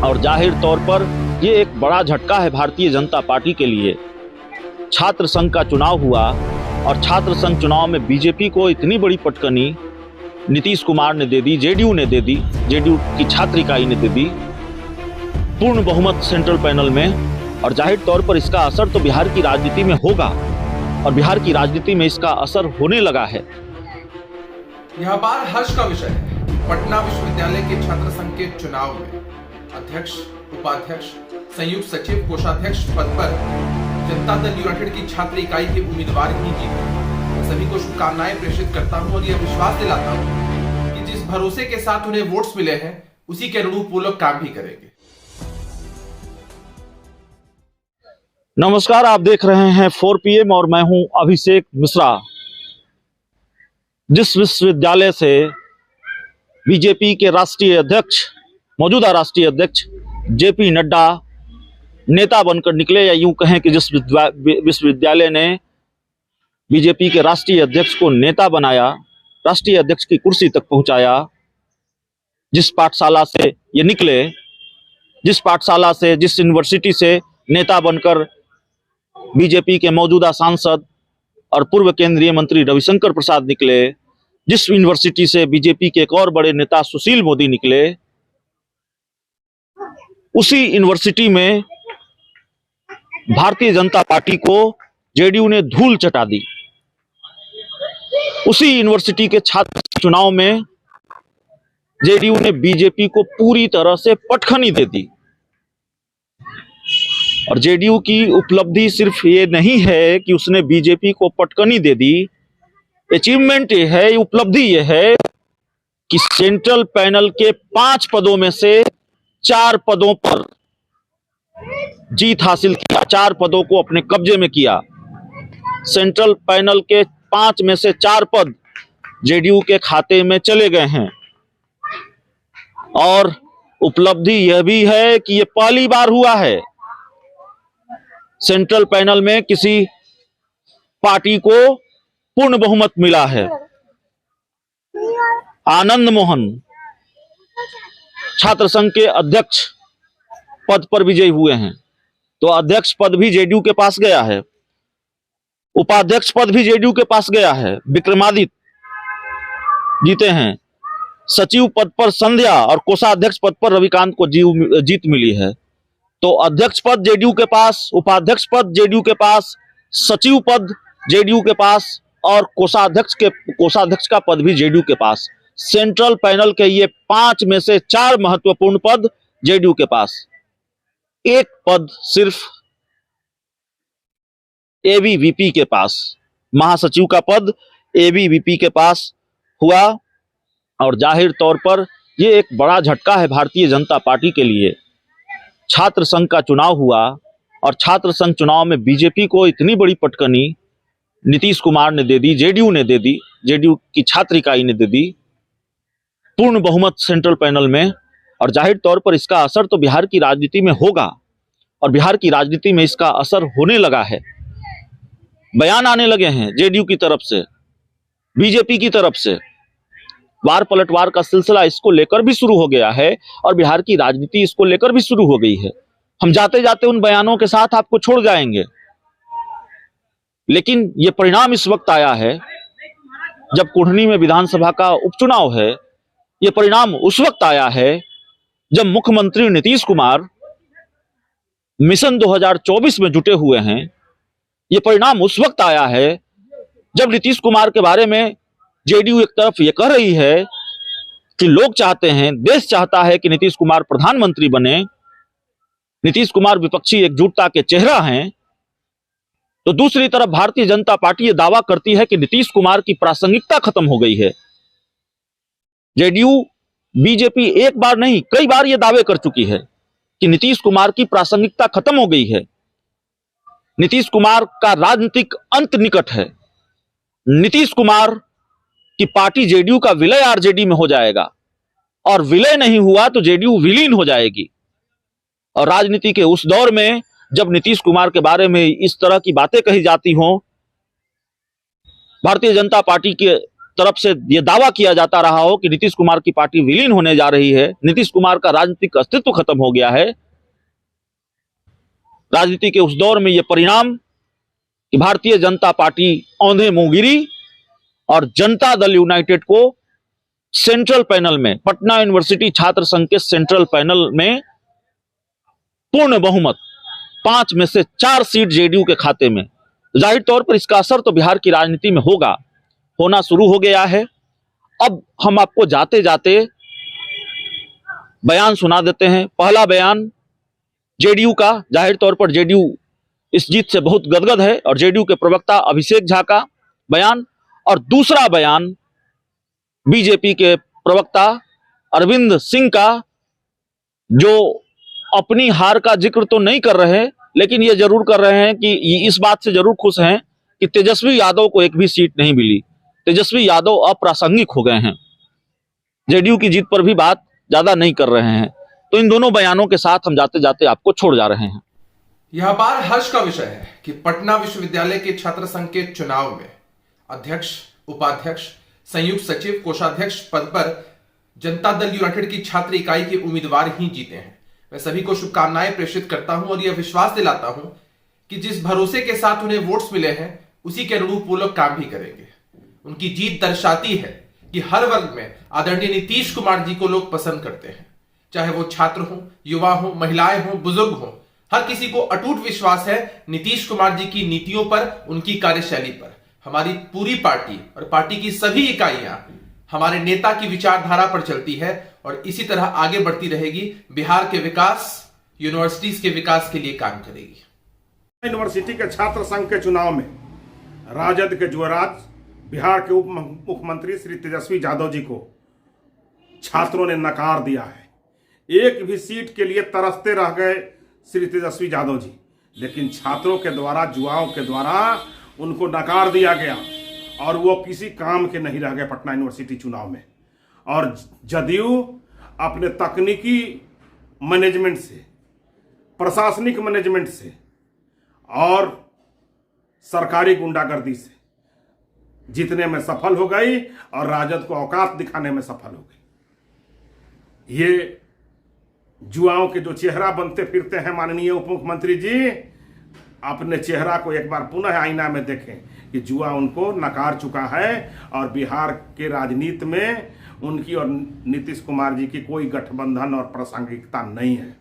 और जाहिर तौर पर ये एक बड़ा झटका है भारतीय जनता पार्टी के लिए। छात्र संघ का चुनाव हुआ और छात्र संघ चुनाव में बीजेपी को इतनी बड़ी पटकनी नीतीश कुमार ने दे दी, जेडीयू ने दे दी, जेडीयू की छात्र इकाई ने दे दी पूर्ण बहुमत सेंट्रल पैनल में। और जाहिर तौर पर इसका असर तो बिहार की राजनीति में होगा और बिहार की राजनीति में इसका असर होने लगा है। यह बार हर्ष का विषय है कि पटना विश्वविद्यालय के छात्र संघ के चुनाव में अध्यक्ष, उपाध्यक्ष, संयुक्त सचिव, कोषाध्यक्ष पद पर जनता दल यूनाइटेड की छात्र इकाई के उम्मीदवार ही जीते। मैं सभी को शुभकामनाएं प्रेषित करता हूं और यह विश्वास दिलाता हूं कि जिस भरोसे के साथ उन्हें वोट्स मिले हैं उसी के अनुरूप वो लोग काम भी करेंगे। नमस्कार, आप देख रहे हैं 4 PM और मैं हूं अभिषेक मिश्रा। जिस विश्वविद्यालय से बीजेपी के राष्ट्रीय अध्यक्ष, मौजूदा राष्ट्रीय अध्यक्ष जेपी नड्डा नेता बनकर निकले, या यूं कहें कि जिस विश्वविद्यालय ने बीजेपी के राष्ट्रीय अध्यक्ष को नेता बनाया, राष्ट्रीय अध्यक्ष की कुर्सी तक पहुंचाया, जिस पाठशाला से ये निकले, जिस पाठशाला से, जिस यूनिवर्सिटी से नेता बनकर बीजेपी के मौजूदा सांसद और पूर्व केंद्रीय मंत्री रविशंकर प्रसाद निकले, जिस यूनिवर्सिटी से बीजेपी के एक और बड़े नेता सुशील मोदी निकले, उसी यूनिवर्सिटी में भारतीय जनता पार्टी को जेडीयू ने धूल चटा दी। उसी यूनिवर्सिटी के छात्र चुनाव में जेडीयू ने बीजेपी को पूरी तरह से पटखनी दे दी। और जेडीयू की उपलब्धि सिर्फ ये नहीं है कि उसने बीजेपी को पटकनी दे दी, अचीवमेंट ये है, उपलब्धि ये है कि सेंट्रल पैनल के 5 पदों में से 4 पदों पर जीत हासिल किया, 4 पदों को अपने कब्जे में किया। सेंट्रल पैनल के 5 में से 4 पद जेडीयू के खाते में चले गए हैं। और उपलब्धि यह भी है कि यह पहली बार हुआ है सेंट्रल पैनल में किसी पार्टी को पूर्ण बहुमत मिला है। आनंद मोहन छात्र संघ के अध्यक्ष पद पर विजयी हुए हैं, तो अध्यक्ष पद भी जेडीयू के पास गया है, उपाध्यक्ष पद भी जेडीयू के पास गया है, विक्रमादित्य जीते हैं, सचिव पद पर संध्या और कोषाध्यक्ष पद पर रविकांत को जीत मिली है। तो अध्यक्ष पद जेडीयू के पास, उपाध्यक्ष पद जेडीयू के पास, सचिव पद जेडीयू के पास और कोषाध्यक्ष का पद भी जेडीयू के पास। सेंट्रल पैनल के ये 5 में से 4 महत्वपूर्ण पद जेडीयू के पास। एक पद सिर्फ एबीवीपी के पास, महासचिव का पद एबीवीपी के पास हुआ। और जाहिर तौर पर यह एक बड़ा झटका है भारतीय जनता पार्टी के लिए। छात्र संघ का चुनाव हुआ और छात्र संघ चुनाव में बीजेपी को इतनी बड़ी पटकनी नीतीश कुमार ने दे दी, जेडीयू ने दे दी, जेडीयू की छात्र इकाई ने दे दी पूर्ण बहुमत सेंट्रल पैनल में। और जाहिर तौर पर इसका असर तो बिहार की राजनीति में होगा और बिहार की राजनीति में इसका असर होने लगा है। बयान आने लगे हैं जेडीयू की तरफ से, बीजेपी की तरफ से, वार पलटवार का सिलसिला इसको लेकर भी शुरू हो गया है और बिहार की राजनीति इसको लेकर भी शुरू हो गई है। हम जाते जाते उन बयानों के साथ आपको छोड़ जाएंगे, लेकिन यह परिणाम इस वक्त आया है जब कुढ़नी में विधानसभा का उपचुनाव है। यह परिणाम उस वक्त आया है जब मुख्यमंत्री नीतीश कुमार मिशन 2024 में जुटे हुए हैं। यह परिणाम उस वक्त आया है जब नीतीश कुमार के बारे में जेडीयू एक तरफ ये कह रही है कि लोग चाहते हैं, देश चाहता है कि नीतीश कुमार प्रधानमंत्री बने, नीतीश कुमार विपक्षी एकजुटता के चेहरा हैं, तो दूसरी तरफ भारतीय जनता पार्टी ये दावा करती है कि नीतीश कुमार की प्रासंगिकता खत्म हो गई है। जेडीयू, बीजेपी एक बार नहीं कई बार ये दावे कर चुकी है कि नीतीश कुमार की प्रासंगिकता खत्म हो गई है, नीतीश कुमार का राजनीतिक अंत निकट है, नीतीश कुमार कि पार्टी जेडीयू का विलय आरजेडी में हो जाएगा और विलय नहीं हुआ तो जेडीयू विलीन हो जाएगी। और राजनीति के उस दौर में जब नीतीश कुमार के बारे में इस तरह की बातें कही जाती हों, भारतीय जनता पार्टी के तरफ से यह दावा किया जाता रहा हो कि नीतीश कुमार की पार्टी विलीन होने जा रही है, नीतीश कुमार का राजनीतिक अस्तित्व खत्म हो गया है, राजनीति के उस दौर में यह परिणाम कि भारतीय जनता पार्टी औंधे मुंह गिरी और जनता दल यूनाइटेड को सेंट्रल पैनल में, पटना यूनिवर्सिटी छात्र संघ के सेंट्रल पैनल में पूर्ण बहुमत 5 में से 4 सीट जेडीयू के खाते में। जाहिर तौर पर इसका असर तो बिहार की राजनीति में होना शुरू हो गया है। अब हम आपको जाते जाते बयान सुना देते हैं। पहला बयान जेडीयू का, जाहिर तौर पर जेडीयू इस जीत से बहुत गदगद है, और जेडीयू के प्रवक्ता अभिषेक झा का बयान, और दूसरा बयान बीजेपी के प्रवक्ता अरविंद सिंह का, जो अपनी हार का जिक्र तो नहीं कर रहे, लेकिन ये जरूर कर रहे हैं कि इस बात से जरूर खुश हैं कि तेजस्वी यादव को एक भी सीट नहीं मिली, तेजस्वी यादव अप्रासंगिक हो गए हैं, जेडीयू की जीत पर भी बात ज्यादा नहीं कर रहे हैं। तो इन दोनों बयानों के साथ हम जाते जाते आपको छोड़ जा रहे हैं। यह बार हर्ष का विषय है कि पटना विश्वविद्यालय के छात्र संघ के चुनाव में अध्यक्ष, उपाध्यक्ष, संयुक्त सचिव, कोषाध्यक्ष पद पर जनता दल यूनाइटेड की छात्र इकाई के उम्मीदवार ही जीते हैं। मैं सभी को शुभकामनाएं प्रेषित करता हूं और यह विश्वास दिलाता हूं कि जिस भरोसे के साथ उन्हें वोट्स मिले हैं उसी के अनुरूप वो लोग काम भी करेंगे। उनकी जीत दर्शाती है कि हर वर्ग में आदरणीय नीतीश कुमार जी को लोग पसंद करते हैं, चाहे वो छात्र हो, युवा हो, महिलाएं हो, बुजुर्ग हो, हर किसी को अटूट विश्वास है नीतीश कुमार जी की नीतियों पर, उनकी कार्यशैली पर। हमारी पूरी पार्टी और पार्टी की सभी इकाइयां हमारे नेता की विचारधारा पर चलती है और इसी तरह आगे बढ़ती रहेगी। बिहार के विकास, यूनिवर्सिटीज के विकास के लिए काम करेगी। यूनिवर्सिटी के छात्र संघ के चुनाव में राजद के युवराज, बिहार के उप मुख्यमंत्री श्री तेजस्वी यादव जी को छात्रों ने नकार दिया है। एक भी सीट के लिए तरसते रह गए श्री तेजस्वी यादव जी, लेकिन छात्रों के द्वारा, युवाओं के द्वारा उनको नकार दिया गया और वो किसी काम के नहीं रह गए पटना यूनिवर्सिटी चुनाव में। और जदयू अपने तकनीकी मैनेजमेंट से, प्रशासनिक मैनेजमेंट से और सरकारी गुंडागर्दी से जीतने में सफल हो गई और राजद को औकात दिखाने में सफल हो गई। ये युवाओं के जो चेहरा बनते फिरते हैं माननीय उप मुख्यमंत्री जी, अपने चेहरा को एक बार पुनः आईना में देखें कि युवा उनको नकार चुका है और बिहार के राजनीति में उनकी और नीतीश कुमार जी की कोई गठबंधन और प्रासंगिकता नहीं है।